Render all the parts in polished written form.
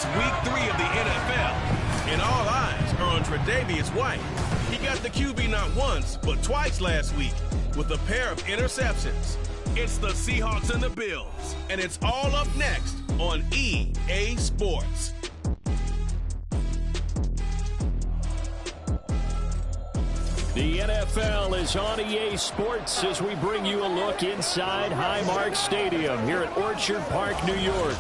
It's week 3 of the NFL, and all eyes are on Tre'Davious White. He got the QB not once, but twice last week with a pair of interceptions. It's the Seahawks and the Bills, and it's all up next on EA Sports. The NFL is on EA Sports as we bring you a look inside Highmark Stadium here at Orchard Park, New York.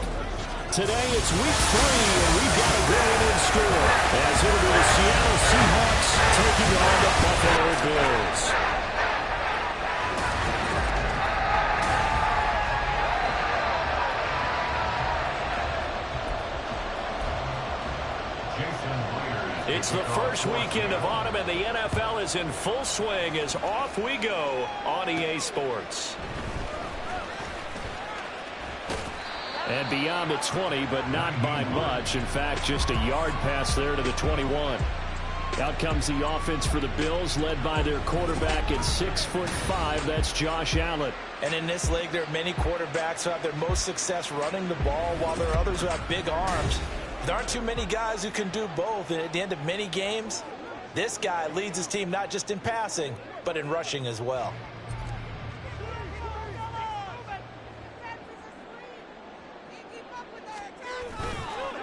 Today it's week 3, and we've got a game in store as it'll be the Seattle Seahawks taking on the Buffalo Bills. It's the first weekend of autumn, and the NFL is in full swing as off we go on EA Sports. And beyond the 20, but not by much. In fact, just a yard pass there to the 21. Out comes the offense for the Bills, led by their quarterback at 6'5". That's Josh Allen. And in this league, there are many quarterbacks who have their most success running the ball, while there are others who have big arms. There aren't too many guys who can do both, and at the end of many games, this guy leads his team not just in passing, but in rushing as well.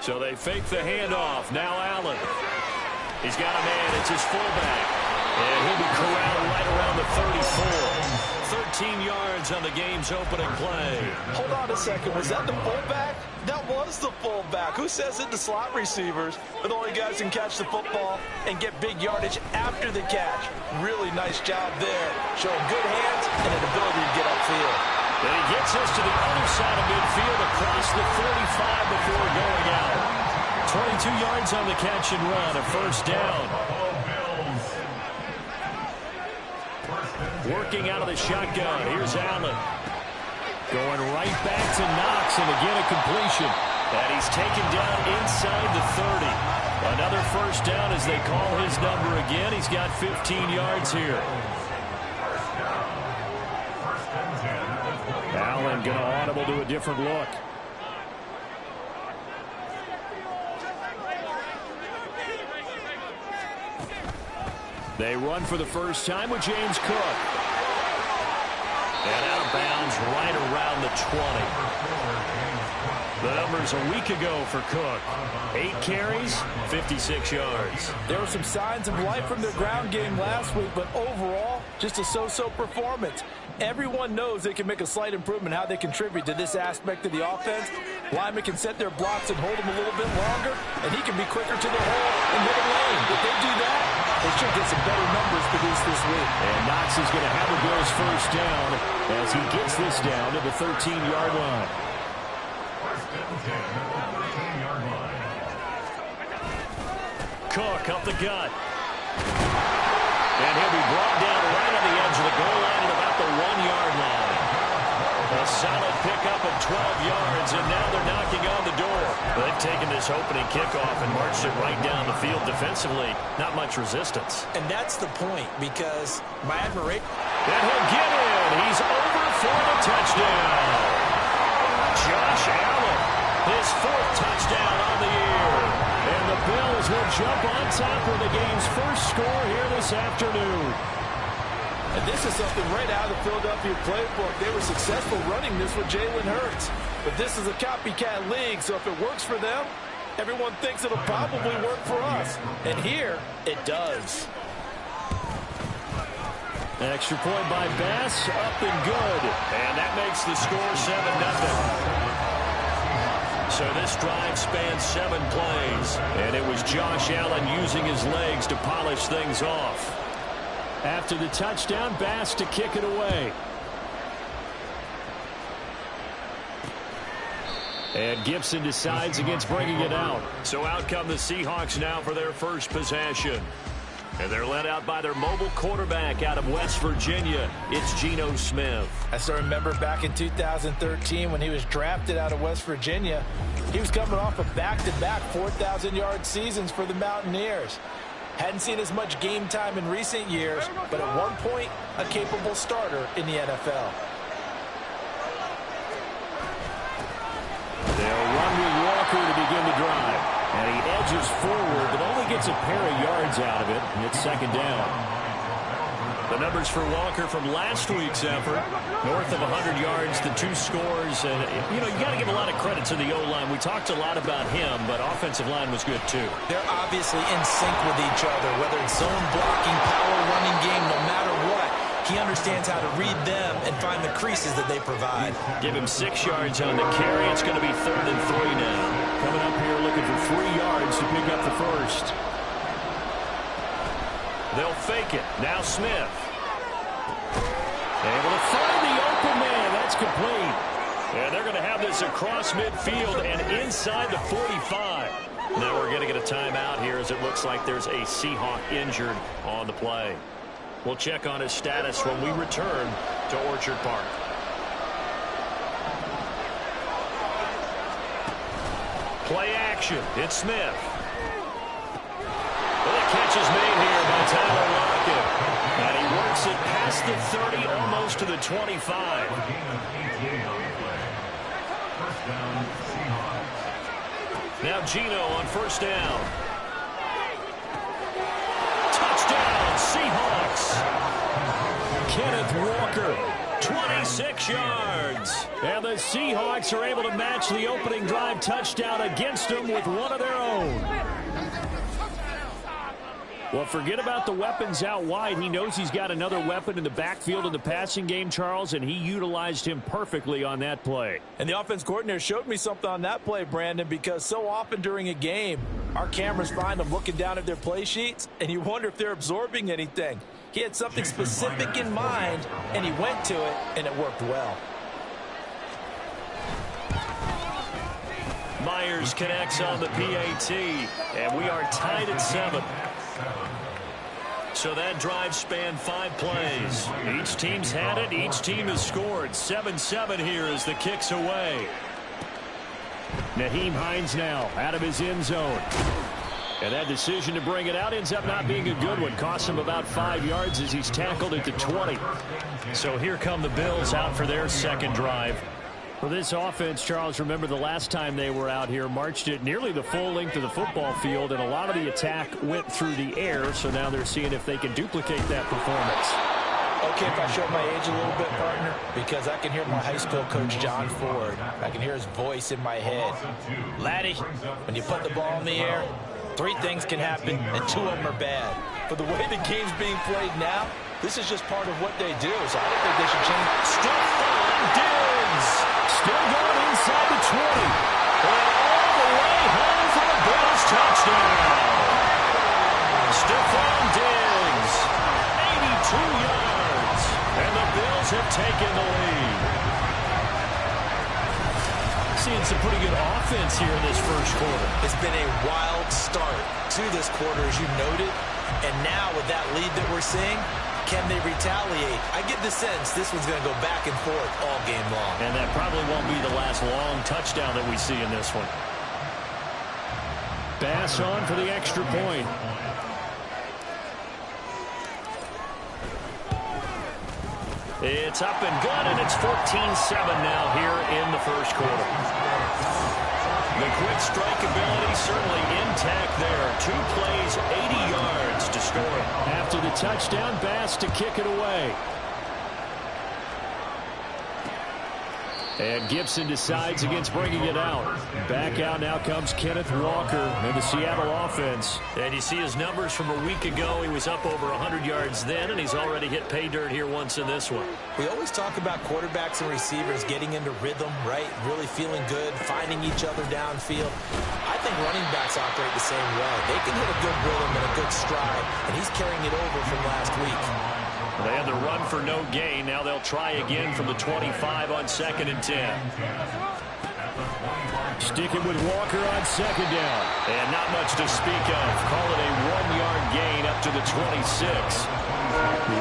So they fake the handoff. Now Allen. He's got a man. It's his fullback. And he'll be corralled right around the 34. 13 yards on the game's opening play. Hold on a second. Was that the fullback? That was the fullback. Who says it? The slot receivers are the only guys who can catch the football and get big yardage after the catch. Really nice job there. Showing good hands and an ability to get upfield. And he gets us to the other side of midfield across the 45 before going out. 22 yards on the catch and run, a first down. Working out of the shotgun. Here's Allen. Going right back to Knox, and again a completion. And he's taken down inside the 30. Another first down as they call his number again. He's got 15 yards here. Allen going to audible to a different look. They run for the first time with James Cook. And out of bounds right around the 20. The numbers a week ago for Cook. 8 carries, 56 yards. There were some signs of life from their ground game last week, but overall, just a so-so performance. Everyone knows they can make a slight improvement how they contribute to this aspect of the offense. Lyman can set their blocks and hold them a little bit longer, and he can be quicker to the hole and hit a lane. If they do that, they should get some better numbers produced this week. And Knox is going to have the Bills first down as he gets this down to the 13-yard line. Cook up the gut. And he'll be brought down right on the edge of the goal line at about the 1-yard line. A solid pickup of 12 yards, and now they're knocking on the door. They've taken this opening kickoff and marched it right down the field defensively. Not much resistance. And that's the point, because my admiration... And he'll get in. He's over for the touchdown. Josh Allen, his 4th touchdown on the year. And the Bills will jump on top of the game's first score here this afternoon. And this is something right out of the Philadelphia playbook. They were successful running this with Jalen Hurts. But this is a copycat league, so if it works for them, everyone thinks it'll probably work for us. And here, it does. An extra point by Bass, up and good. And that makes the score 7-0. So this drive spans 7 plays. And it was Josh Allen using his legs to polish things off. After the touchdown, Bass to kick it away. And Gibson decides against bringing it out. So out come the Seahawks now for their first possession. And they're led out by their mobile quarterback out of West Virginia. It's Geno Smith. I still remember back in 2013 when he was drafted out of West Virginia. He was coming off of back-to-back 4,000-yard seasons for the Mountaineers. Hadn't seen as much game time in recent years, but at one point, a capable starter in the NFL. They'll run with Walker to begin the drive. surges forward, but only gets a pair of yards out of it, and it's second down. The numbers for Walker from last week's effort, north of 100 yards, the 2 scores. And, you got to give a lot of credit to the O-line. We talked a lot about him, but offensive line was good, too. They're obviously in sync with each other, whether it's zone blocking, power running game, no matter what. He understands how to read them and find the creases that they provide. Give him 6 yards on the carry. It's going to be 3rd and 3 now. Coming up here looking for 3 yards to pick up the first. They'll fake it. Now Smith. Able to find the open man. That's complete. And they're going to have this across midfield and inside the 45. Now we're going to get a timeout here as it looks like there's a Seahawk injured on the play. We'll check on his status when we return to Orchard Park. Play action. It's Smith. Well, the catch is made here by Tyler Lockett. And he works it past the 30, almost to the 25. Now Gino on first down. Touchdown, Seahawks. Kenneth Walker, 26 yards. And the Seahawks are able to match the opening drive touchdown against them with one of their own. Well, forget about the weapons out wide. He knows he's got another weapon in the backfield in the passing game, Charles, and he utilized him perfectly on that play. And the offense coordinator showed me something on that play, Brandon, because so often during a game, our cameras find them looking down at their play sheets, and you wonder if they're absorbing anything. He had something specific in mind, and he went to it, and it worked well. Myers connects on the PAT, and we are tied at 7. So that drive spanned 5 plays. Each team's had it. Each team has scored. 7-7 here as the kick's away. Nyheim Hines now out of his end zone. And that decision to bring it out ends up not being a good one. Costs him about 5 yards as he's tackled at the 20. So here come the Bills out for their second drive. For this offense, Charles, remember the last time they were out here, marched it nearly the full length of the football field, and a lot of the attack went through the air, so now they're seeing if they can duplicate that performance. Okay, if I show my age a little bit, partner, because I can hear my high school coach, John Ford. I can hear his voice in my head. Laddie, when you put the ball in the air, 3 things can happen, and 2 of them are bad. For the way the game's being played now, this is just part of what they do, so I don't think they should change. Stephon Diggs still going inside the 20. And all the way home for the Bills touchdown. Stephon Diggs, 82 yards. And the Bills have taken the lead. Seeing some pretty good offense here in this first quarter. It's been a wild start to this quarter, as you noted. And now with that lead that we're seeing, can they retaliate? I get the sense this one's going to go back and forth all game long. And that probably won't be the last long touchdown that we see in this one. Bass on for the extra point. It's up and good, and it's 14-7 now here in the first quarter. The quick strike ability certainly intact there. 2 plays, 80 yards to score. After the touchdown, Bass to kick it away. And Gibson decides against bringing it out. Back out now comes Kenneth Walker and the Seattle offense. And you see his numbers from a week ago. He was up over 100 yards then, and he's already hit pay dirt here once in this one. We always talk about quarterbacks and receivers getting into rhythm, right? Really feeling good, finding each other downfield. I think running backs operate the same way. They can hit a good rhythm and a good stride, and he's carrying it over from last week. They had the run for no gain. Now they'll try again from the 25 on 2nd and 10. Sticking with Walker on 2nd down. And not much to speak of. Call it a 1-yard gain up to the 26.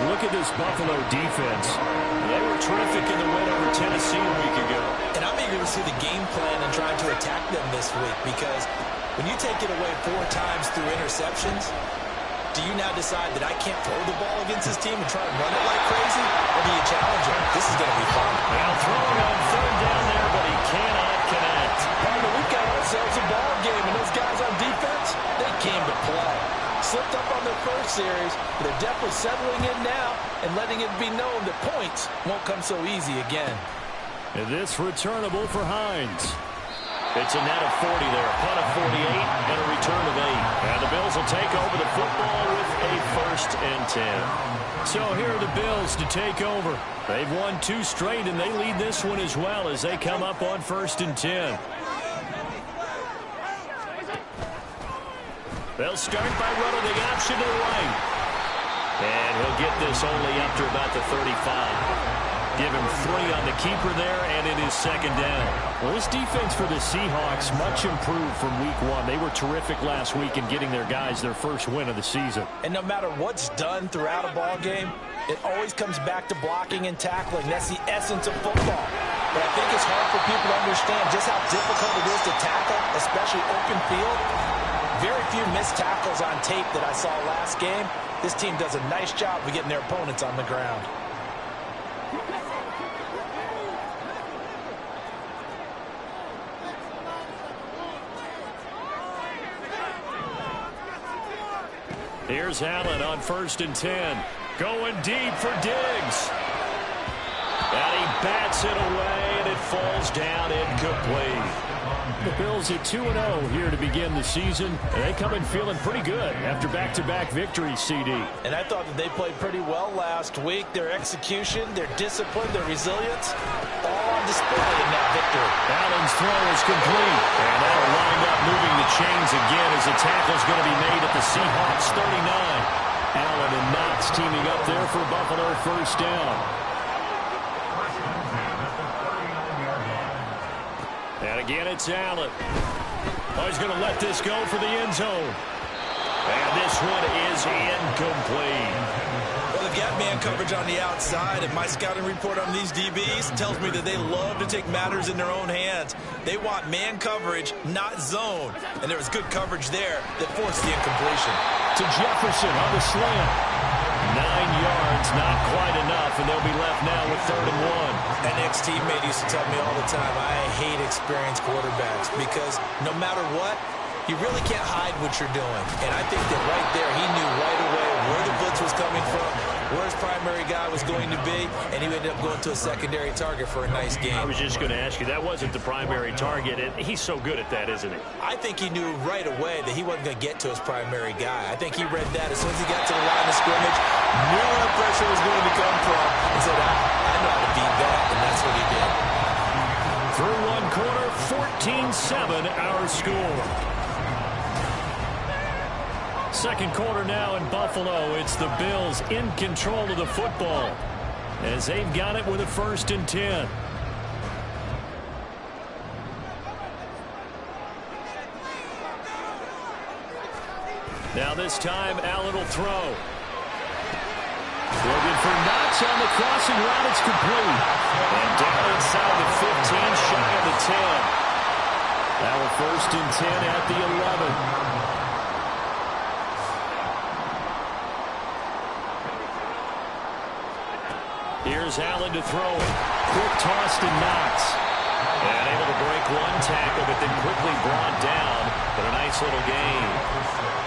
Look at this Buffalo defense. They were terrific in the win over Tennessee a week ago. And I'm eager to see the game plan and trying to attack them this week, because when you take it away 4 times through interceptions, do you now decide that I can't throw the ball against this team and try to run it like crazy? Or do you challenge him? This is going to be fun. Now throwing on 3rd down there, but he cannot connect. Partner, we've got ourselves a ball game, and those guys on defense, but they're definitely settling in now and letting it be known that points won't come so easy again. And this returnable for Hines. It's a net of 40 there, a punt of 48, and a return of 8. And the Bills will take over the football with a 1st and 10. So here are the Bills to take over. They've won 2 straight, and they lead this one as well as they come up on 1st and 10. They'll start by running the option to the right. And he'll get this only up to about the 35. Give him 3 on the keeper there, and it is 2nd down. Well, this defense for the Seahawks much improved from week 1. They were terrific last week in getting their guys their first win of the season. And no matter what's done throughout a ball game, it always comes back to blocking and tackling. That's the essence of football. But I think it's hard for people to understand just how difficult it is to tackle, especially open field. Very few missed tackles on tape that I saw last game. This team does a nice job of getting their opponents on the ground. Here's Allen on 1st and 10. Going deep for Diggs. And he bats it away, and it falls down incomplete. The Bills at 2-0 here to begin the season. And they come in feeling pretty good after back-to-back victories, CD. And I thought that they played pretty well last week. Their execution, their discipline, their resilience, all on display in that victory. Allen's throw is complete. And that'll wind up moving the chains again as the tackle's going to be made at the Seahawks 39. Allen and Knox teaming up there for Buffalo 1st down. And again, it's Allen. Oh, he's going to let this go for the end zone. And this one is incomplete. Well, they've got man coverage on the outside, and my scouting report on these DBs tells me that they love to take matters in their own hands. They want man coverage, not zone. And there was good coverage there that forced the incompletion. To Jefferson on the slant. 9 yards, not quite enough, and they'll be left now with 3rd and 1. An ex-teammate used to tell me all the time, I hate experienced quarterbacks because no matter what, you really can't hide what you're doing. And I think that right there, he knew right away where the blitz was coming from, where his primary guy was going to be, and he ended up going to a secondary target for a nice game. I was just going to ask you, that wasn't the primary target, and he's so good at that, isn't he? I think he knew right away that he wasn't going to get to his primary guy. I think he read that as soon as he got to the line of scrimmage, knew where the pressure was going to come from, and said, I know how to beat that, and that's what he did. Through 1 quarter, 14-7 our score. 2nd quarter now in Buffalo. It's the Bills in control of the football as they've got it with a 1st and 10. Now this time, Allen will throw. Looking for Knox on the crossing route. It's complete. And down inside the 15, shy of the 10. Now a 1st and 10 at the 11. Here's Allen to throw it. Quick toss to Knox. And able to break 1 tackle, but then quickly brought down. But a nice little gain.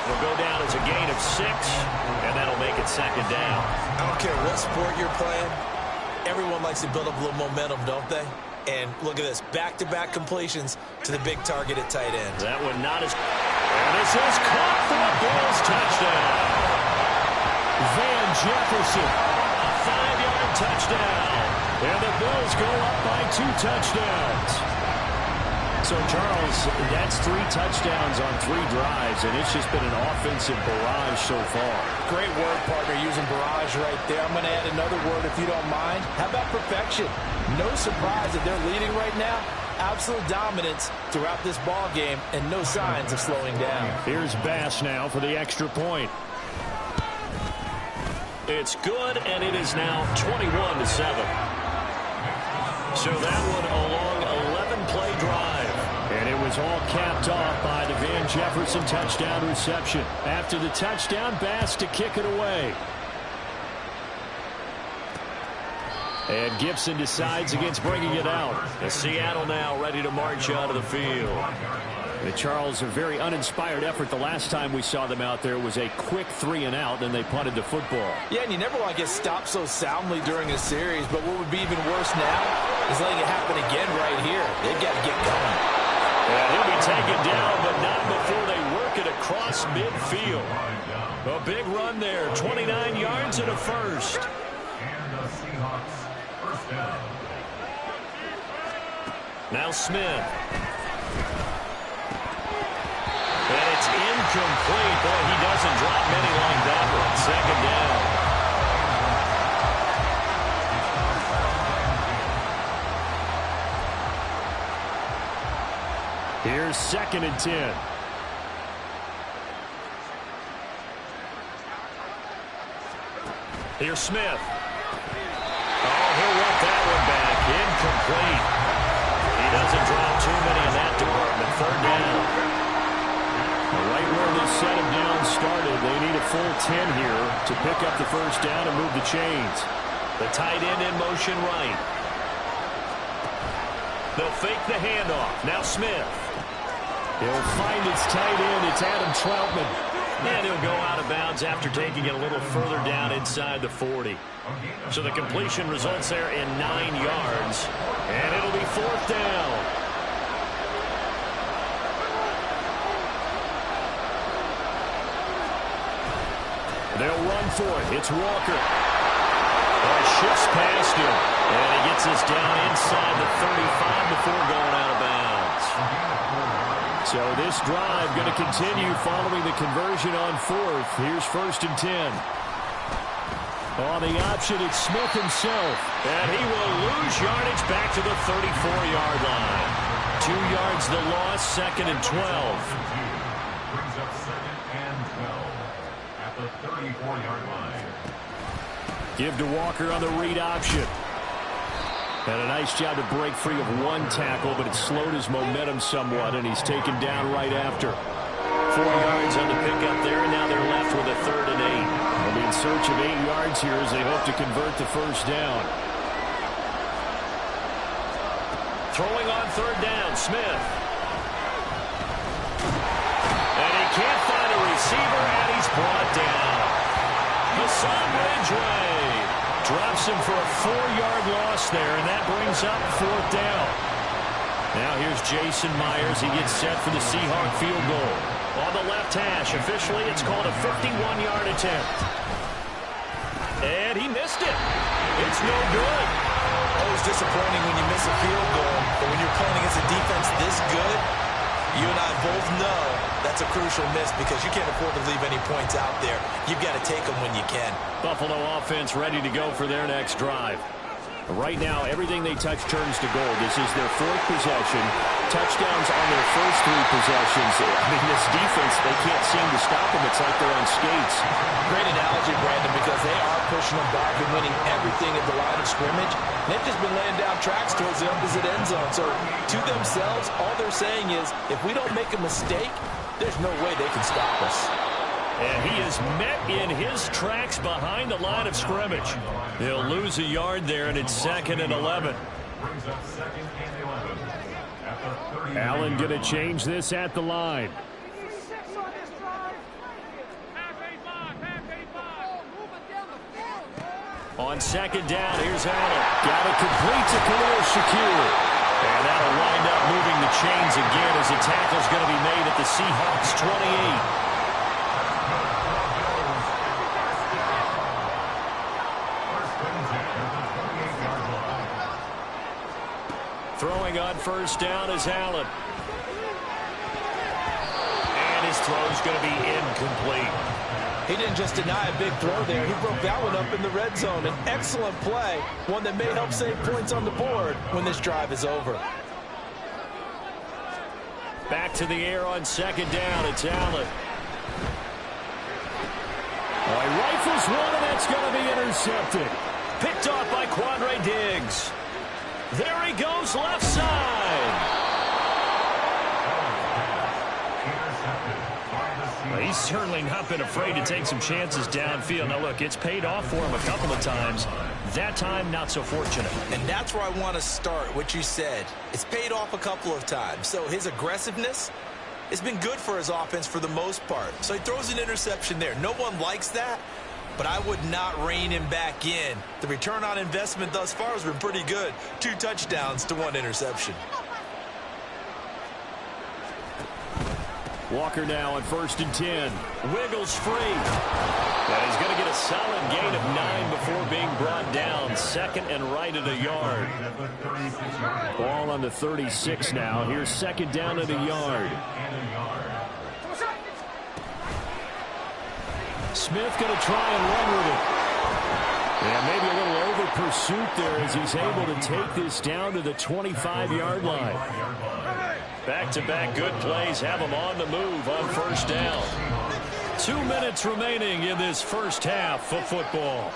It'll go down as a gain of 6, and that'll make it 2nd down. I don't care what sport you're playing. Everyone likes to build up a little momentum, don't they? And look at this. Back-to-back completions to the big target at tight end. That one not as... And this is caught for a Bills touchdown. Van Jefferson. 5-yard touchdown. And the Bills go up by 2 touchdowns. So, Charles, that's 3 touchdowns on 3 drives, and it's just been an offensive barrage so far. Great word, partner, using barrage right there. I'm going to add another word if you don't mind. How about perfection? No surprise that they're leading right now. Absolute dominance throughout this ball game, and no signs of slowing down. Here's Bass now for the extra point. It's good, and it is now 21-7. So that one a long 11-play drive. And it was all capped off by the Van Jefferson touchdown reception. After the touchdown, Bass to kick it away. And Gibson decides against bringing it out. And Seattle now ready to march out of the field. Charles, a very uninspired effort. The last time we saw them out there was a quick 3-and-out, then they punted the football. Yeah, and you never want to get stopped so soundly during a series, but what would be even worse now is letting it happen again right here. They've got to get going. Yeah, he'll be taken down, but not before they work it across midfield. A big run there, 29 yards and a first. And the Seahawks first down. Now Smith. And it's incomplete. Boy, he doesn't drop many like that one. Second down. Here's 2nd and 10. Here's Smith. Oh, he'll want that one back. Incomplete. He doesn't drop too many in that department. 3rd down. Right where this set of downs started, they need a full 10 here to pick up the first down and move the chains. The tight end in motion right. They'll fake the handoff. Now Smith. He'll find his tight end. It's Adam Troutman. And he'll go out of bounds after taking it a little further down inside the 40. So the completion results there in 9 yards. And it'll be 4th down. They'll run for it. It's Walker. Shifts past him. And he gets us down inside the 35 before going out of bounds. So this drive going to continue following the conversion on 4th. Here's 1st and 10. On the option, it's Smith himself. And he will lose yardage back to the 34-yard line. 2 yards the loss, 2nd and 12. Brings up 2nd and 12 at the 34-yard line. Give to Walker on the read option. And a nice job to break free of one tackle, but it slowed his momentum somewhat, and he's taken down right after. 4 yards on the pickup there, and now they're left with a 3rd and 8. They'll be in search of 8 yards here as they hope to convert the first down. Throwing on 3rd down, Smith. And he can't find a receiver, and he's brought down. Hassan Ridgeway drops him for a 4-yard loss there, and that brings up 4th down. Now here's Jason Myers. He gets set for the Seahawk field goal. On the left hash, officially it's called a 51-yard attempt. And he missed it. It's no good. Always disappointing when you miss a field goal, but when you're playing against a defense this good, you and I both know that's a crucial miss because you can't afford to leave any points out there. You've got to take them when you can. Buffalo offense ready to go for their next drive. Right now, everything they touch turns to gold. This is their 4th possession. Touchdowns on their first 3 possessions. I mean, this defense, they can't seem to stop them. It's like they're on skates. Great analogy, Brandon, because they are pushing them back and winning everything at the line of scrimmage. They've just been laying down tracks towards the opposite end zone. So to themselves, all they're saying is, if we don't make a mistake, there's no way they can stop us. And he is met in his tracks behind the line of scrimmage. He'll lose a yard there, and it's 2nd and 11. Brings up 2nd and 11 at the 30. Allen going to change this at the line. On 2nd down, here's Allen. Got it complete to Khalil Shakir. And that'll wind up moving the chains again as the tackle's going to be made at the Seahawks 28. Throwing on 1st down is Allen. And his throw's going to be incomplete. He didn't just deny a big throw there. He broke that one up in the red zone. An excellent play, one that may help save points on the board when this drive is over. Back to the air on 2nd down. It's Allen. Oh, he rifles one, and that's going to be intercepted. Picked off by Quandre Diggs. There he goes, left side. Well, he's certainly not been afraid to take some chances downfield. Now, look, it's paid off for him a couple of times. That time, not so fortunate. And that's where I want to start, what you said. It's paid off a couple of times. So his aggressiveness, It's been good for his offense for the most part. So he throws an interception there. No one likes that, but I would not rein him back in. The return on investment thus far has been pretty good. 2 touchdowns to 1 interception. Walker now on 1st and 10. Wiggles free. And he's going to get a solid gain of 9 before being brought down. 2nd and right at a yard. Ball on the 36 now. Here's 2nd down at a yard. Smith going to try and run with it. Yeah, maybe a little over pursuit there as he's able to take this down to the 25-yard line. Back-to-back good plays have him on the move on 1st down. 2 minutes remaining in this first half of football.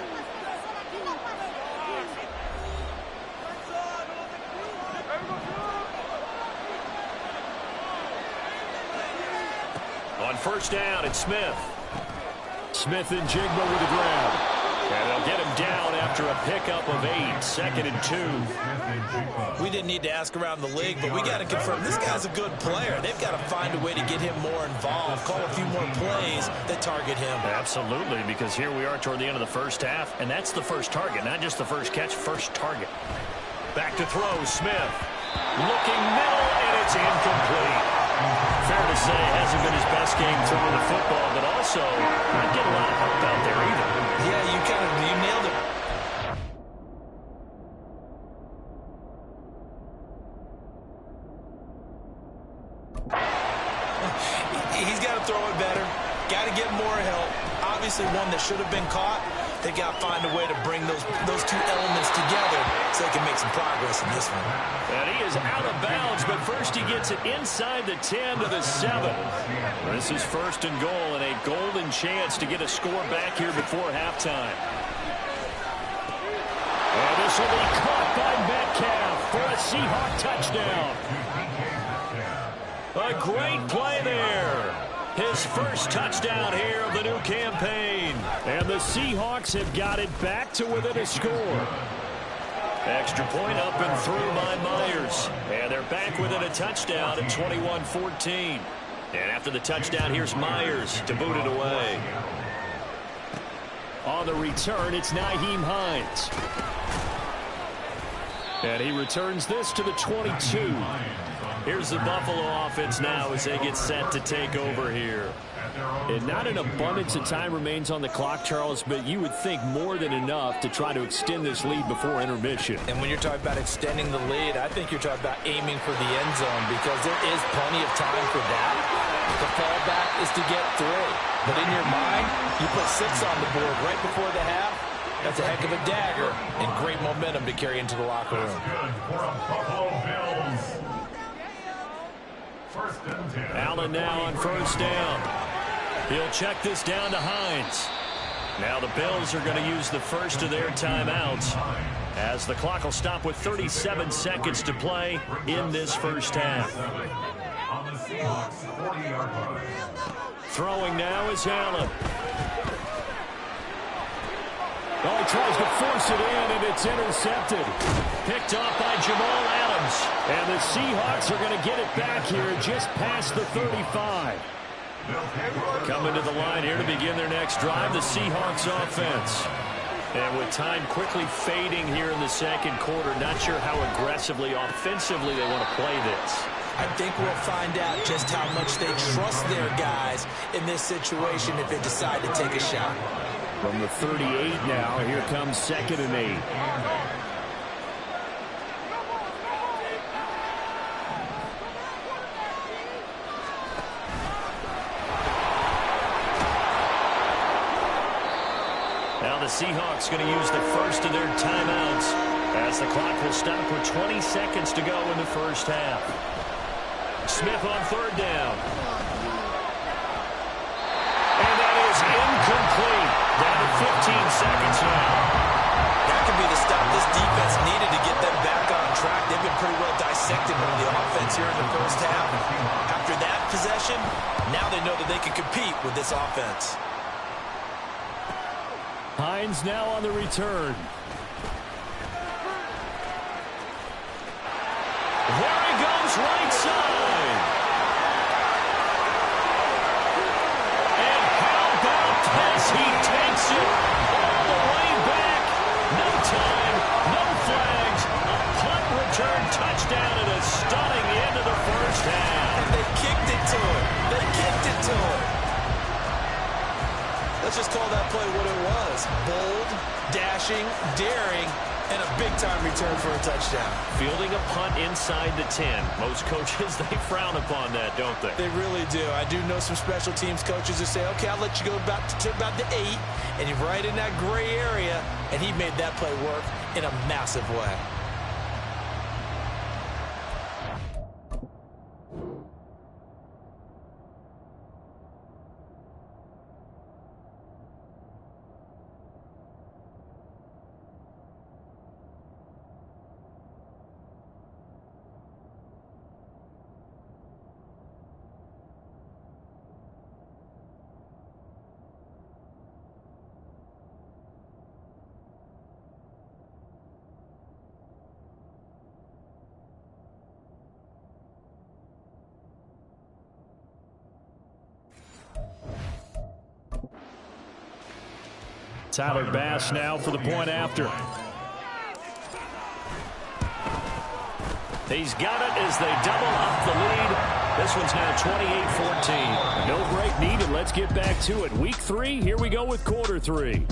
On 1st down, it's Smith. Smith and Jigba with the grab. And they'll get him down after a pickup of 8. 2nd and 2. We didn't need to ask around the league, but we got to confirm this guy's a good player. They've got to find a way to get him more involved, call a few more plays that target him. Absolutely, because here we are toward the end of the first half, and that's the first target, not just the first catch, first target. Back to throw, Smith. Looking middle, and it's incomplete. Fair to say, hasn't been his best game throwing the football, but also not getting a lot of help out there either. Yeah, you nailed it. He's got to throw it better. Got to get more help. Obviously one that should have been caught. They got to find a way to bring those 2 elements together so they can make some progress in this one. And he is out of bounds, but first he gets it inside the 10 to the 7. This is 1st and goal and a golden chance to get a score back here before halftime. And this will be caught by Metcalf for a Seahawk touchdown. A great play there. His first touchdown here of the new campaign. And the Seahawks have got it back to within a score. Extra point up and through by Myers. And they're back within a touchdown at 21-14. And after the touchdown, here's Myers to boot it away. On the return, it's Nyheim Hines. And he returns this to the 22. Here's the Buffalo offense now as they get set to take over here. And not an abundance of time remains on the clock, Charles, but you would think more than enough to try to extend this lead before intermission. And when you're talking about extending the lead, I think you're talking about aiming for the end zone because there is plenty of time for that. The fallback is to get 3. But in your mind, you put 6 on the board right before the half. That's a heck of a dagger and great momentum to carry into the locker room. Allen now on 1st down. He'll check this down to Hines. Now the Bills are going to use the first of their timeouts as the clock will stop with 37 seconds to play in this first half. Throwing now is Allen. Oh, he tries to force it in, and it's intercepted. Picked off by Jamal Adams. And the Seahawks are going to get it back here just past the 35. Coming to the line here to begin their next drive, the Seahawks offense. And with time quickly fading here in the second quarter, not sure how aggressively, offensively they want to play this. I think we'll find out just how much they trust their guys in this situation if they decide to take a shot. From the 38 now, here comes 2nd and 8. Now the Seahawks going to use the first of their timeouts as the clock will stop with 20 seconds to go in the first half. Smith on 3rd down. And that is incomplete. Down to 15 seconds now. That could be the stop this defense needed to get them back on track. They've been pretty well dissected by the offense here in the first half. After that possession, now they know that they can compete with this offense. Hines now on the return. There he goes right side. rushing, daring, and a big-time return for a touchdown. Fielding a punt inside the 10. Most coaches, they frown upon that, don't they? They really do. I do know some special teams coaches that say, okay, I'll let you go to about the 8, and you're right in that gray area, and he made that play work in a massive way. Tyler Bass now for the point after. He's got it as they double up the lead. This one's now 28-14. No break needed. Let's get back to it. Week 3, here we go with quarter 3.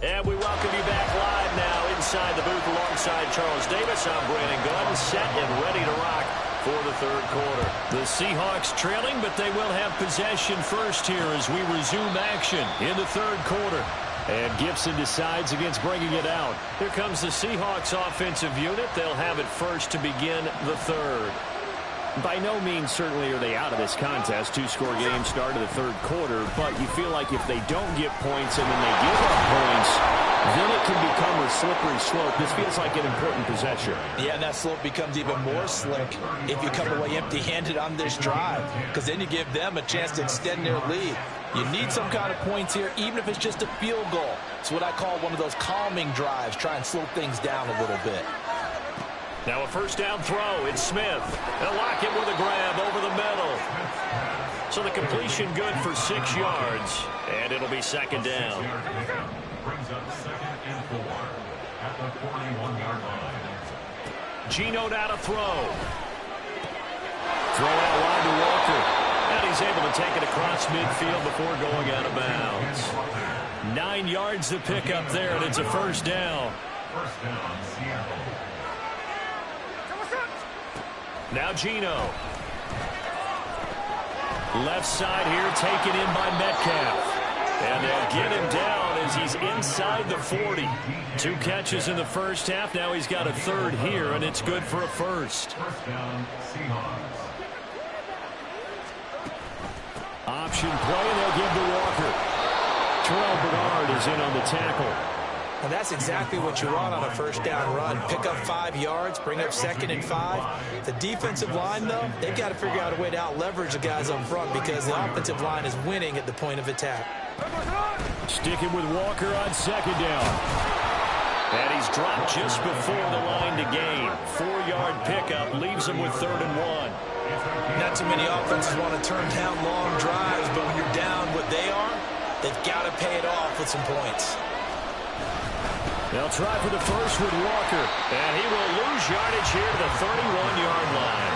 And we welcome you back live now inside the booth alongside Charles Davis. I'm Brandon Gunn, set and ready to rock for the third quarter. The Seahawks trailing, but they will have possession first here as we resume action in the third quarter. And Gibson decides against bringing it out. Here comes the Seahawks offensive unit. They'll have it first to begin the third. By no means certainly are they out of this contest. 2-score game start of the third quarter, but you feel like if they don't get points and then they give up points, then it can become a slippery slope. This feels like an important possession. Yeah, and that slope becomes even more slick if you come away empty-handed on this drive, because then you give them a chance to extend their lead. You need some kind of points here, even if it's just a field goal. It's what I call one of those calming drives. Try and slow things down a little bit. Now a first down throw. It's Smith. They'll lock it with a grab over the middle. So the completion good for 6 yards. And it'll be second down. Brings up 2nd and 4 at the 41-yard line. Geno now to throw. Throw out wide to Walker. And he's able to take it across midfield before going out of bounds. 9 yards to pick up there, and it's a first down. First down, Seattle. Now Geno. Left side here taken in by Metcalf. And they'll get him down as he's inside the 40. 2 catches in the first half. Now he's got a third here, and it's good for a first. First down, Seahawks. Option play, and they'll give to Walker. Terrell Bernard is in on the tackle. And that's exactly what you want on a first down run. Pick up 5 yards, bring up 2nd and 5. The defensive line, though, they've got to figure out a way to out-leverage the guys up front because the offensive line is winning at the point of attack. Sticking with Walker on second down. And he's dropped just before the line to gain. 4-yard pickup leaves him with 3rd and 1. Not too many offenses want to turn down long drives, but when you're down what they are, they've got to pay it off with some points. They'll try for the first with Walker. And he will lose yardage here to the 31-yard line.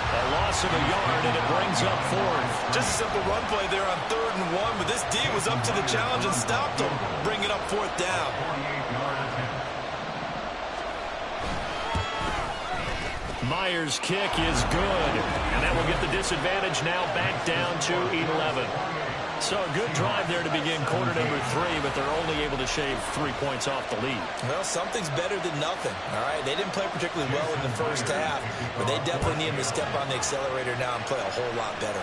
A loss of a yard, and it brings up 4th. Just a simple run play there on 3rd and 1, but this D was up to the challenge and stopped him. Bring it up 4th down. 48-yard attempt. Myers' kick is good. And that will get the disadvantage now back down to 11. So a good drive there to begin quarter number 3, but they're only able to shave 3 points off the lead. Well, something's better than nothing, all right? They didn't play particularly well in the first half, but they definitely need to step on the accelerator now and play a whole lot better.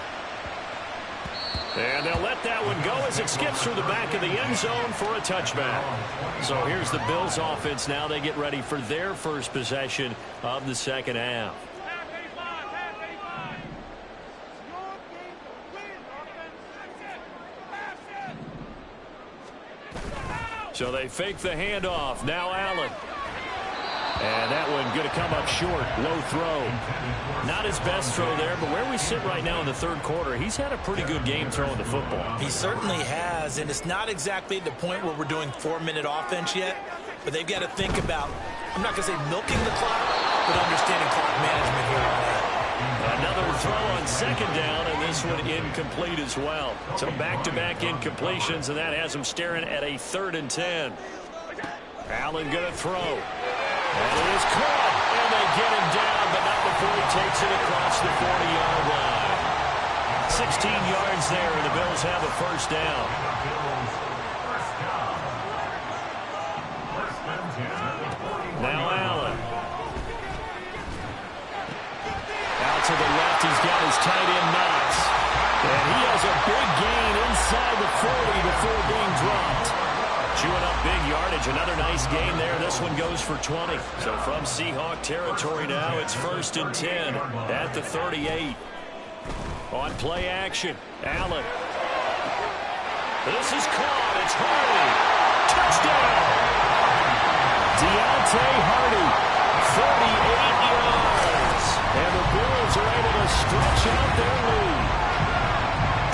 And they'll let that one go as it skips through the back of the end zone for a touchback. So here's the Bills offense now. They get ready for their first possession of the second half. So they fake the handoff. Now Allen. And that one going to come up short. Low throw. Not his best throw there, but where we sit right now in the third quarter, he's had a pretty good game throwing the football. He certainly has, and it's not exactly at the point where we're doing 4-minute offense yet, but they've got to think about, I'm not going to say milking the clock, but understanding clock management here on that. Another throw on second down, and this one incomplete as well. So back-to-back incompletions, and that has him staring at a 3rd and 10. Allen going to throw. And it is caught, and they get him down, but not before he takes it across the 40-yard line. 16 yards there, and the Bills have a first down. Now Allen. Out to the left, he's got his tight end Knox. And he has a big gain inside the 40 before being dropped. Chewing up big yardage. Another nice gain there. This one goes for 20. So from Seahawk territory now, it's 1st and 10 at the 38. On play action, Allen. This is caught. It's Hardy. Touchdown. Deontay Hardy, 48 yards. And the Bills are able to stretch out their lead.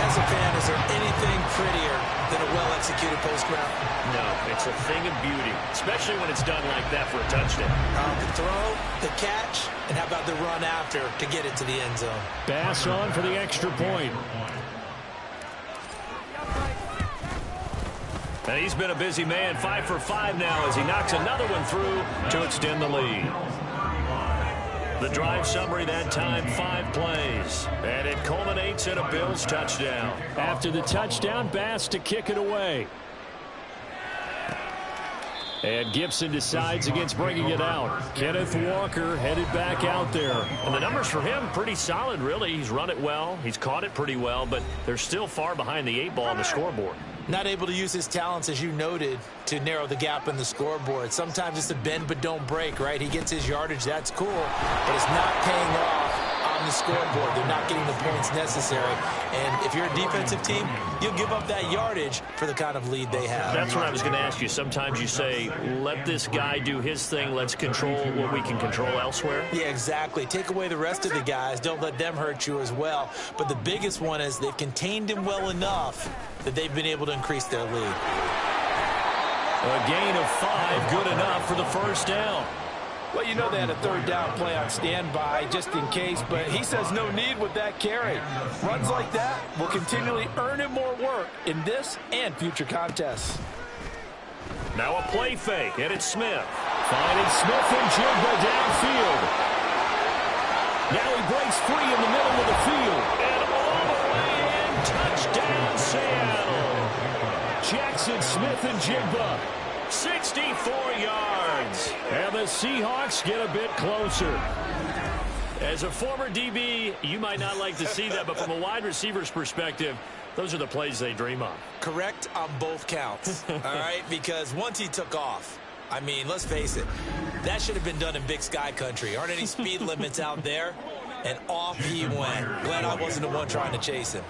As a fan, is there anything prettier than a well-executed post route? No, it's a thing of beauty, especially when it's done like that for a touchdown. The throw, the catch, and how about the run after to get it to the end zone? Bass on for the extra point. And he's been a busy man, 5 for 5 now as he knocks another one through to extend the lead. The drive summary that time, 5 plays. And it culminates in a Bills touchdown. After the touchdown, Bass to kick it away. And Gibson decides against bringing it out. Kenneth Walker headed back out there. And the numbers for him pretty solid, really. He's run it well. He's caught it pretty well, but they're still far behind the 8 ball on the scoreboard. Not able to use his talents, as you noted, to narrow the gap in the scoreboard. Sometimes it's a bend but don't break, right? He gets his yardage, that's cool, but it's not paying off on the scoreboard. They're not getting the points necessary. And if you're a defensive team, you'll give up that yardage for the kind of lead they have. That's what I was going to ask you. Sometimes you say, let this guy do his thing. Let's control what we can control elsewhere. Yeah, exactly. Take away the rest of the guys. Don't let them hurt you as well. But the biggest one is they've contained him well enough that they've been able to increase their lead. A gain of 5, good enough for the first down. Well, you know they had a 3rd down play on standby just in case, but he says no need with that carry. Runs like that will continually earn him more work in this and future contests. Now a play fake, and it's Smith. Finding Smith and Jigba downfield. Now he breaks free in the middle of the field. And all the way in, touchdown Seattle. Jackson Smith and Jigba. 64 yards. And the Seahawks get a bit closer. As a former DB, you might not like to see that, but from a wide receiver's perspective, those are the plays they dream of. Correct on both counts, all right? Because once he took off, I mean, let's face it, that should have been done in Big Sky country. Aren't any speed limits out there? And off he went. Glad I wasn't the one trying to chase him.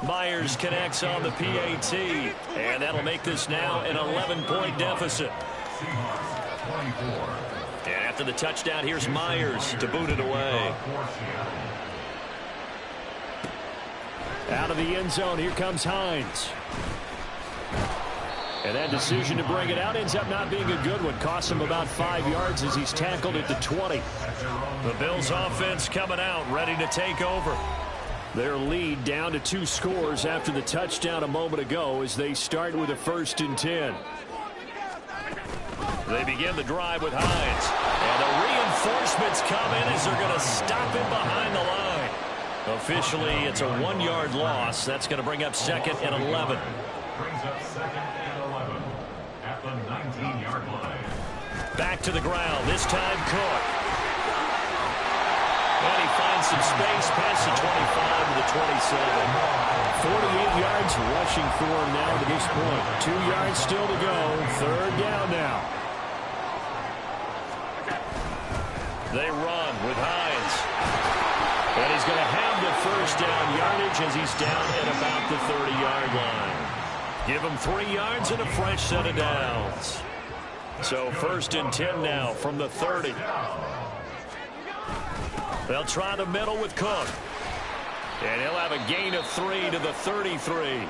Myers connects on the PAT, and that'll make this now an 11-point deficit. And after the touchdown, here's Myers to boot it away. Out of the end zone, here comes Hines. And that decision to bring it out ends up not being a good one. Costs him about 5 yards as he's tackled at the 20. The Bills offense coming out, ready to take over. Their lead down to 2 scores after the touchdown a moment ago as they start with a 1st and 10. They begin the drive with Hines. And the reinforcements come in as they're going to stop him behind the line. Officially, it's a 1-yard loss. That's going to bring up 2nd and 11. Brings up 2nd and 11 at the 19-yard line. Back to the ground. This time Cook. And he finds some space past the 25 to the 27. 48 yards rushing for him now to this point. 2 yards still to go. 3rd down now. They run with Hines. And he's going to have the 1st down yardage as he's down at about the 30-yard line. Give him 3 yards and a fresh set of downs. So 1st and 10 now from the 30. They'll try the middle with Cook. And he'll have a gain of 3 to the 33.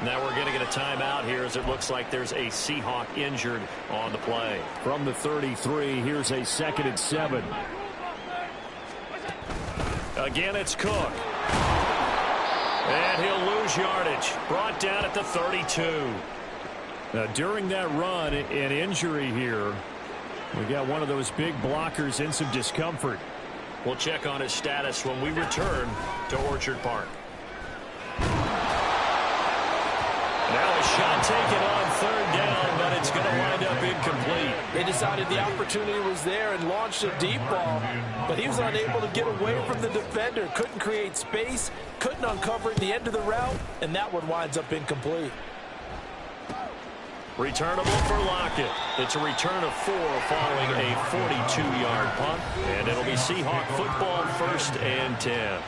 Now we're going to get a timeout here as it looks like there's a Seahawk injured on the play. From the 33, here's a 2nd and 7. Again, it's Cook. And he'll lose yardage. Brought down at the 32. Now, during that run, an injury here. We got one of those big blockers in some discomfort. We'll check on his status when we return to Orchard Park. Now a shot taken on 3rd down, but it's going to wind up incomplete. They decided the opportunity was there and launched a deep ball, but he was unable to get away from the defender. Couldn't create space, couldn't uncover at the end of the route, and that one winds up incomplete. Returnable for Lockett. It's a return of 4 following a 42-yard punt, and it'll be Seahawk football 1st and 10.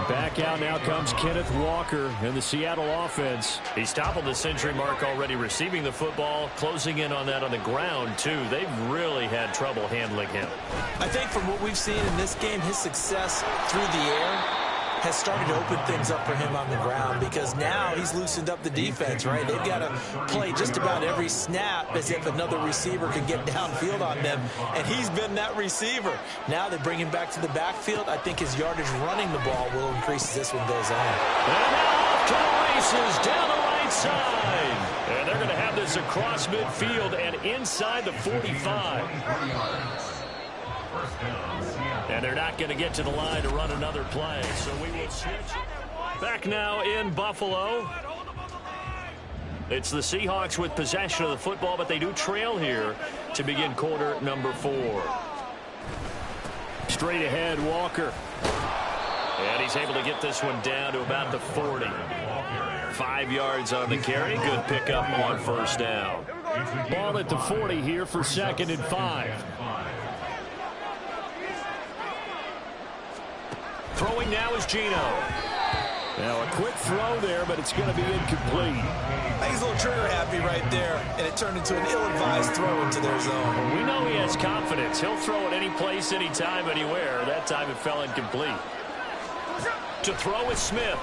Back out now comes Kenneth Walker in the Seattle offense. He's toppled the century mark already receiving the football, closing in on that on the ground, too. They've really had trouble handling him. I think from what we've seen in this game, his success through the air has started to open things up for him on the ground because now he's loosened up the defense, right? They've got to play just about every snap as if another receiver could get downfield on them, and he's been that receiver. Now they bring him back to the backfield. I think his yardage running the ball will increase as this one goes on. And now off to the races down the right side. And they're going to have this across midfield and inside the 45. And they're not going to get to the line to run another play. So we will switch. Back now in Buffalo. It's the Seahawks with possession of the football, but they do trail here to begin quarter number 4. Straight ahead, Walker. And he's able to get this one down to about the 40. 5 yards on the carry. Good pickup on 1st down. Ball at the 40 here for 2nd and 5. Throwing now is Gino. Now a quick throw there, but it's going to be incomplete. I think he's a little trigger happy right there, and it turned into an ill-advised throw into their zone. We know he has confidence. He'll throw it any place, anytime, anywhere. That time it fell incomplete. To throw is Smith.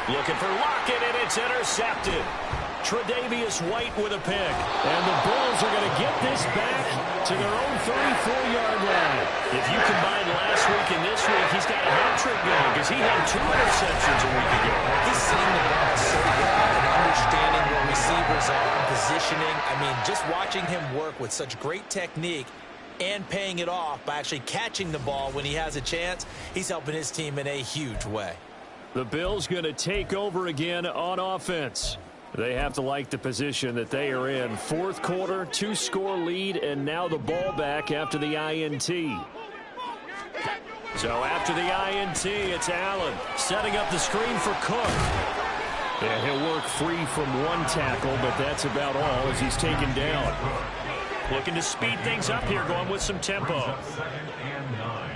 Looking for Lockett, and it's intercepted. Tre'Davious White with a pick. And the Bulls are going to get this back to their own 34-yard line. If you combine last week and this week, he's got a hat-trick going because he had 2 interceptions a week ago. He's seeing the ball so well and understanding where receivers are and positioning. I mean, just watching him work with such great technique and paying it off by actually catching the ball when he has a chance, he's helping his team in a huge way. The Bills going to take over again on offense. They have to like the position that they are in. 4th quarter, 2-score lead, and now the ball back after the INT. So after the INT, it's Allen setting up the screen for Cook. Yeah, he'll work free from 1 tackle, but that's about all as he's taken down. Looking to speed things up here, going with some tempo. 2nd and 9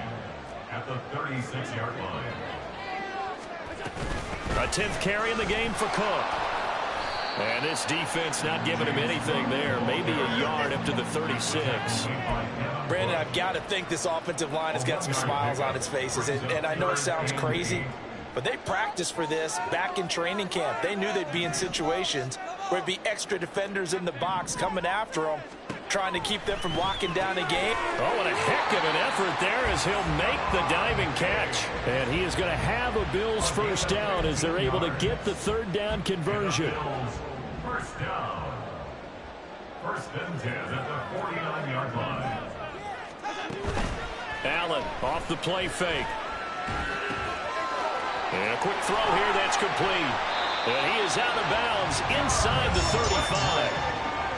at the 36-yard line. A 10th carry in the game for Cook. And this defense not giving him anything there. Maybe a yard up to the 36. Brandon, I've got to think this offensive line has got some smiles on its faces. And I know it sounds crazy, but they practiced for this back in training camp. They knew they'd be in situations where it'd be extra defenders in the box coming after them, trying to keep them from locking down a game. Oh, what a heck of an effort there as he'll make the diving catch. And he is going to have a Bills 1st down as they're able to get the 3rd down conversion. 1st down. 1st and 10 at the 49-yard line. Allen off the play fake. And a quick throw here that's complete. And he is out of bounds inside the 35.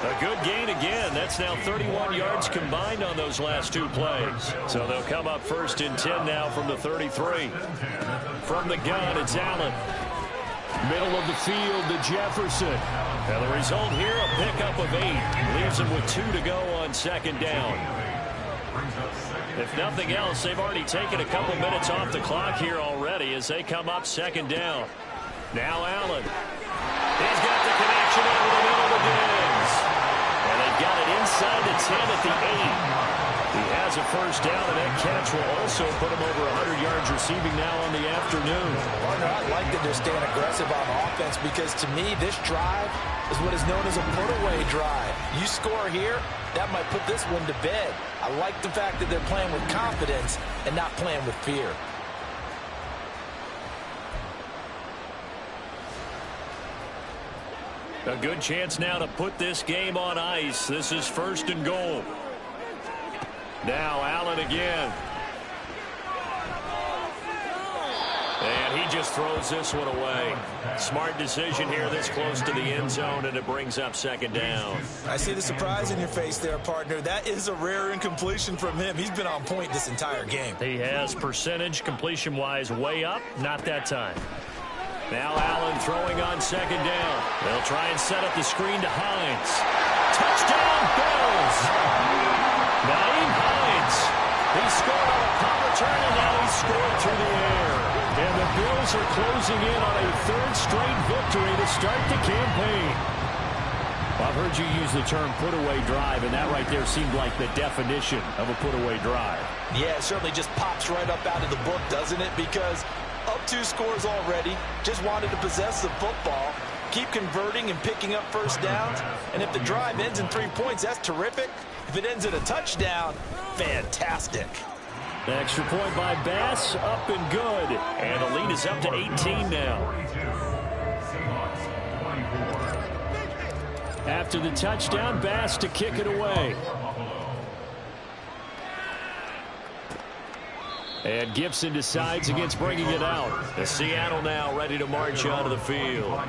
A good gain again. That's now 31 yards combined on those last 2 plays. So they'll come up 1st and 10 now from the 33. From the gun, it's Allen. Middle of the field to Jefferson. And the result here, a pickup of 8. Leaves him with 2 to go on 2nd down. If nothing else, they've already taken a couple minutes off the clock here already as they come up 2nd down. Now Allen. He's got the connection over the middle to Diggs. And they've got it inside the 10 at the 8. He has a first down, and that catch will also put him over 100 yards receiving now on the afternoon. Partner, I like that they're staying aggressive on offense because, to me, this drive is what is known as a put-away drive. You score here, that might put this one to bed. I like the fact that they're playing with confidence and not playing with fear. A good chance now to put this game on ice. This is 1st and goal. Now Allen again. And he just throws this one away. Smart decision here this close to the end zone, and it brings up 2nd down. I see the surprise in your face there, partner. That is a rare incompletion from him. He's been on point this entire game. He has percentage completion-wise way up. Not that time. Now Allen throwing on 2nd down. They'll try and set up the screen to Hines. Touchdown, Bills! Naeem Hines. He scored on a punt return, and now he's scored through the air. And the Bills are closing in on a 3rd straight victory to start the campaign. I've heard you use the term put-away drive, and that right there seemed like the definition of a put-away drive. Yeah, it certainly just pops right up out of the book, doesn't it? Because up 2 scores already, just wanted to possess the football, keep converting and picking up first downs, and if the drive ends in 3 points, that's terrific. If it ends in a touchdown, fantastic. The extra point by Bass, up and good. And the lead is up to 18 now. After the touchdown, Bass to kick it away. And Gibson decides against bringing it out. The Seattle now ready to march onto the field.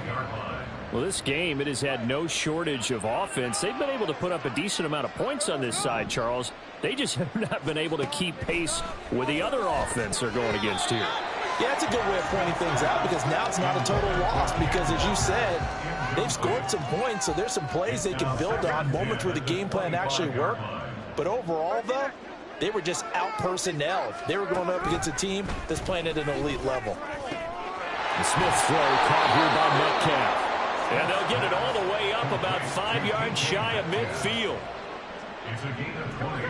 Well, this game, it has had no shortage of offense. They've been able to put up a decent amount of points on this side, Charles. They just have not been able to keep pace with the other offense they're going against here. Yeah, that's a good way of pointing things out because now it's not a total loss because, as you said, they've scored some points, so there's some plays they can build on, moments where the game plan actually worked. But overall, though, they were just out-personnel. They were going up against a team that's playing at an elite level. The Smith throw caught here by Metcalf. And they'll get it all the way up about 5 yards shy of midfield. It's a gain of 20.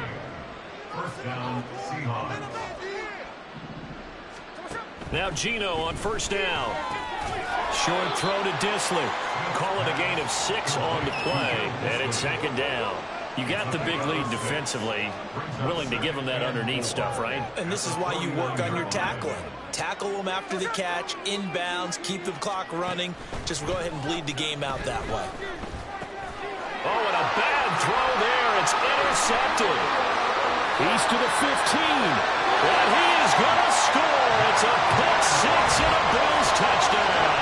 First down, Seahawks. Now Geno on first down. Short throw to Disley. Call it a gain of 6 on the play. And it's 2nd down. You got the big lead defensively. Willing to give them that underneath stuff, right? And this is why you work on your tackling. Tackle them after the catch, inbounds, keep the clock running. Just go ahead and bleed the game out that way. Oh, and a bad throw there. It's intercepted. He's to the 15. And he is going to score. It's a pick 6 and a Bills touchdown.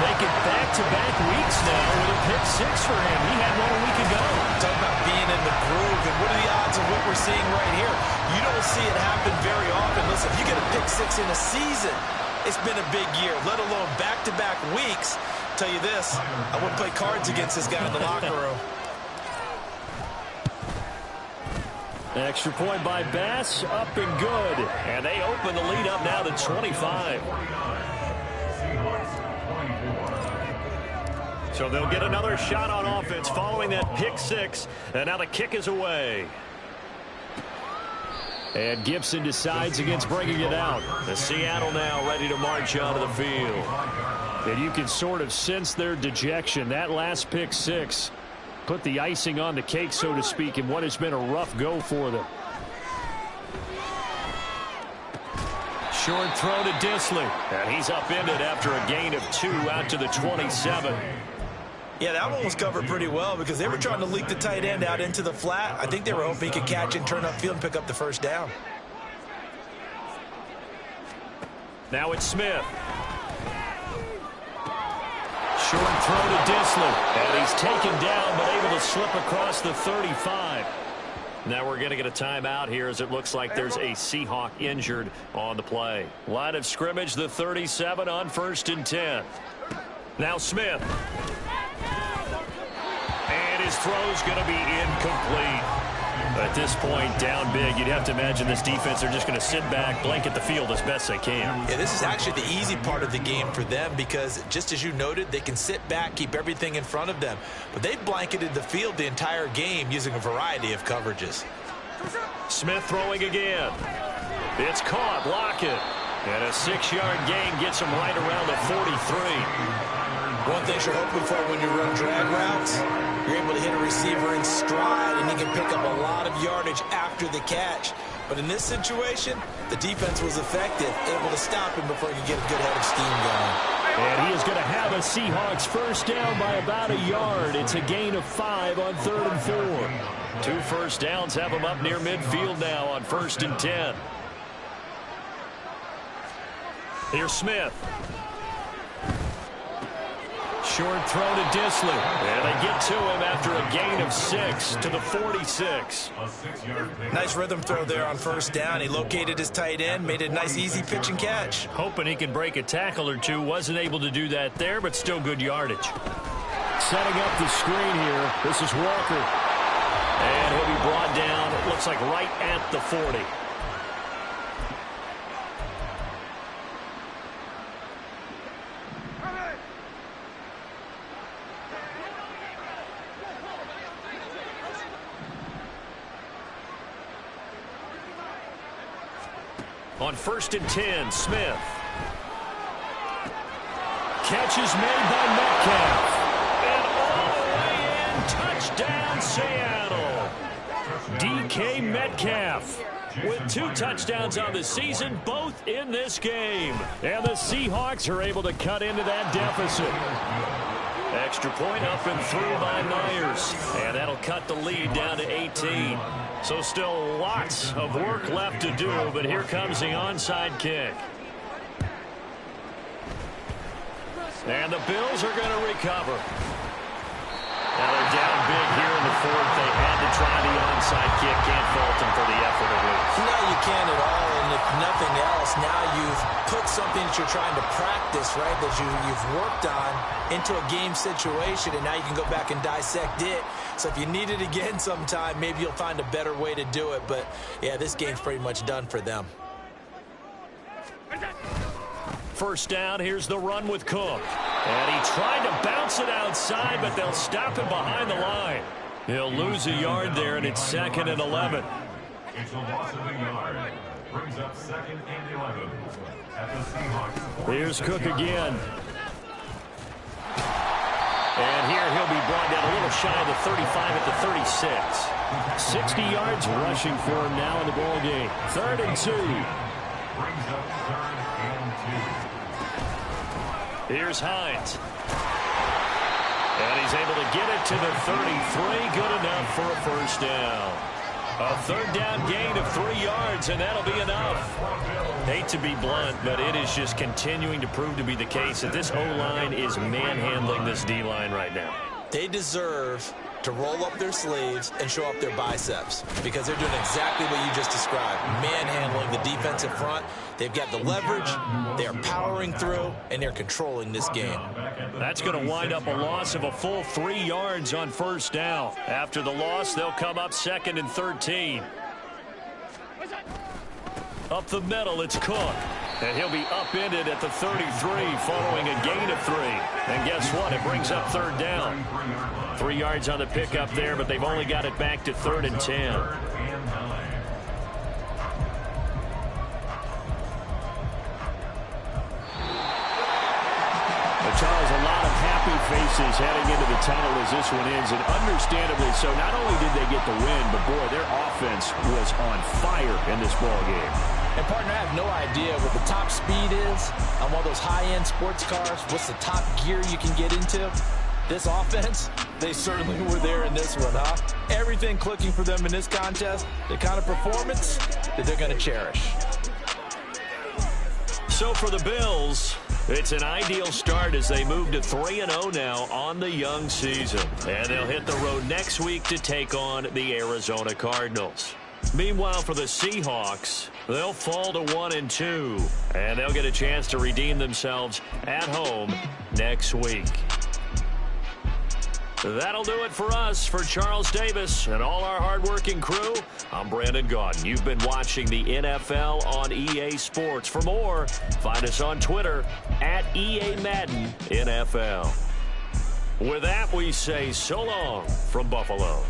Making back-to-back weeks now with a pick 6 for him. He had one a week ago. Talk about being in the groove, and what are the odds of what we're seeing right here? You don't see it happen very often. Listen, if you get a pick 6 in a season, it's been a big year, let alone back-to-back weeks. Tell you this, I wouldn't play cards against this guy in the locker room. Extra point by Bass, up and good. And they open the lead up now to 25. So they'll get another shot on offense following that pick 6. And now the kick is away. And Gibson decides against bringing it out. The Seattle now ready to march onto the field. And you can sort of sense their dejection. That last pick 6 put the icing on the cake, so to speak, in what has been a rough go for them. Short throw to Disley. And he's upended after a gain of 2 out to the 27. Yeah, that one was covered pretty well because they were trying to leak the tight end out into the flat. I think they were hoping he could catch and turn upfield and pick up the first down. Now it's Smith. Short throw to Disley. And he's taken down but able to slip across the 35. Now we're going to get a timeout here as it looks like there's a Seahawk injured on the play. Line of scrimmage, the 37 on 1st and 10. Now Smith. And his throw's going to be incomplete. At this point, down big, you'd have to imagine this defense are just going to sit back, blanket the field as best they can. Yeah, this is actually the easy part of the game for them because, just as you noted, they can sit back, keep everything in front of them. But they've blanketed the field the entire game using a variety of coverages. Smith throwing again. It's caught. Lockett. And a 6-yard gain gets him right around the 43. One thing you're hoping for when you run drag routes, you're able to hit a receiver in stride, and he can pick up a lot of yardage after the catch. But in this situation, the defense was effective, able to stop him before he could get a good head of steam going. And he is going to have a Seahawks first down by about a yard. It's a gain of 5 on 3rd and 4. 2 first downs have him up near midfield now on 1st and 10. Here's Smith. Short throw to Disley. And they get to him after a gain of 6 to the 46. Nice rhythm throw there on 1st down. He located his tight end, made a nice easy pitch and catch. Hoping he can break a tackle or two. Wasn't able to do that there, but still good yardage. Setting up the screen here. This is Walker. And he'll be brought down, it looks like right at the 40. On 1st and 10, Smith. Catch is made by Metcalf. And all the way in, touchdown Seattle. DK Metcalf with 2 touchdowns on the season, both in this game. And the Seahawks are able to cut into that deficit. Extra point up and through by Myers. And that'll cut the lead down to 18. So still lots of work left to do, but here comes the onside kick. And the Bills are going to recover. Now they're down big here in the 4th. They had to try the onside kick. Can't fault them for the effort at least. No, you can't at all. And if nothing else, now you've put something that you're trying to practice, right, that you've worked on into a game situation, and now you can go back and dissect it. So if you need it again sometime, maybe you'll find a better way to do it. But, yeah, this game's pretty much done for them. First down, here's the run with Cook. And he tried to bounce it outside, but they'll stop him behind the line. He'll lose a yard there, and it's 2nd and 11. It's a loss of a yard. Brings up 2nd and 11 at the Seahawks. Here's Cook again. And here he'll be brought down a little shy of the 35 at the 36. 60 yards rushing for him now in the ball game. 3rd and 2. Brings up 3rd and 2. Here's Hines. And he's able to get it to the 33. Good enough for a first down. A 3rd down gain of 3 yards, and that'll be enough. Hate to be blunt, but it is just continuing to prove to be the case that this O-line is manhandling this D-line right now. They deserve to roll up their sleeves and show up their biceps because they're doing exactly what you just described, manhandling the defensive front. They've got the leverage, they're powering through, and they're controlling this game. That's going to wind up a loss of a full 3 yards on 1st down. After the loss, they'll come up 2nd and 13. Up the middle, it's Cook. And he'll be upended at the 33 following a gain of 3. And guess what? It brings up 3rd down. 3 yards on the pickup there, but they've only got it back to 3rd and 10. But Charles, a lot of happy faces heading into the tunnel as this one ends, and understandably so. Not only did they get the win, but boy, their offense was on fire in this ball game. And, partner, I have no idea what the top speed is on one of those high-end sports cars. What's the top gear you can get into? This offense, they certainly were there in this one, huh? Everything clicking for them in this contest, the kind of performance that they're going to cherish. So for the Bills, it's an ideal start as they move to 3-0 now on the young season. And they'll hit the road next week to take on the Arizona Cardinals. Meanwhile, for the Seahawks, they'll fall to 1-2, and they'll get a chance to redeem themselves at home next week. That'll do it for us. For Charles Davis and all our hardworking crew, I'm Brandon Gaudin. You've been watching the NFL on EA Sports. For more, find us on Twitter at EA Madden NFL. With that, we say so long from Buffalo.